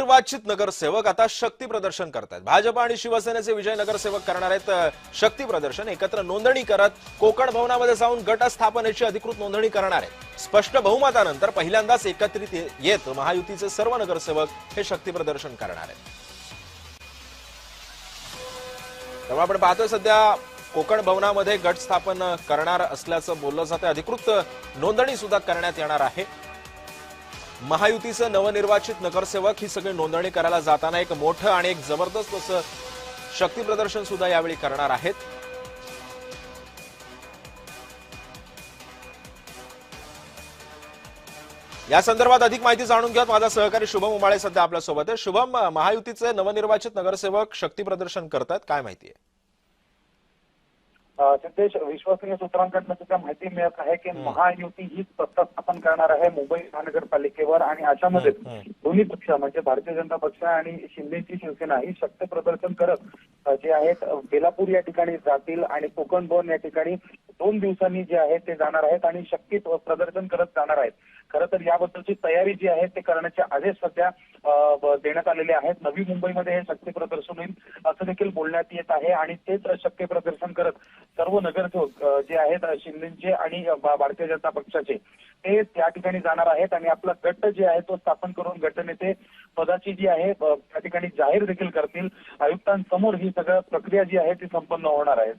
नवनिर्वाचित नगरसेवक आता शक्ती प्रदर्शन करतात। भाजप आणि शिवसेनेचे विजय नगरसेवक करणार आहेत शक्ती प्रदर्शन। एकत्र नोंदणी करत कोकण भवनामध्ये जाऊन गट स्थापनेची अधिकृत नोंदणी करणार आहेत। स्पष्ट बहुमतानंतर पहिल्यांदाच एकत्रित येत महायुतीचे सर्व नगरसेवक हे शक्ती प्रदर्शन करणार आहेत। तेव्हा आपण पाहतोय सध्या कोकण भवनामध्ये गट स्थापन करणार असल्याचं बोललं जातं। अधिकृत नोंदणी सुद्धा करण्यात येणार आहे। महायुतीचे नवनिर्वाचित नगरसेवक ही सगळी नोंदणी करायला जाताना एक मोठं आणि एक जबरदस्त असं शक्ती प्रदर्शन सुद्धा यावेळी करणार आहेत। या संदर्भात अधिक माहिती जाणून घेऊयात। माझा सहकारी शुभम उमाळे सध्या आपल्या सोबत आहे। शुभम, महायुतीचे नवनिर्वाचित नगरसेवक शक्ती प्रदर्शन करतात, काय माहिती आहे? सिद्धेश, विश्वसनीय सूत्रांकडून सुद्धा माहिती मिळत आहे की महायुती ही सत्ता स्थापन करणार आहे मुंबई महानगरपालिकेवर आणि अशामध्ये दोन्ही पक्ष म्हणजे भारतीय जनता पक्ष आणि शिंदेची शिवसेना ही शक्ती प्रदर्शन करत जे आहेत बेलापूर या ठिकाणी जातील आणि कोकण भवन या ठिकाणी 2 दिवसांनी जे आहे ते जाणार आहेत आणि शक्ती प्रदर्शन करत जाणार आहेत। खरं तर याबद्दलची तयारी जी आहे ते करण्याचे आदेश सध्या देण्यात आलेले आहेत। नवी मुंबईमध्ये हे शक्ती प्रदर्शन होईल असं देखील बोलण्यात येत आहे आणि तेच शक्ती प्रदर्शन करत सर्व नगरसेवक जे आहेत शिंदेचे आणि भारतीय जनता पक्षाचे ते त्या ठिकाणी जाणार आहेत आणि आपला गट जे आहे तो स्थापन करून गटनेते पदाची जी आहे त्या ठिकाणी जाहीर देखील करतील। आयुक्तांसमोर ही सगळं प्रक्रिया जी आहे ती संपन्न होणार आहे।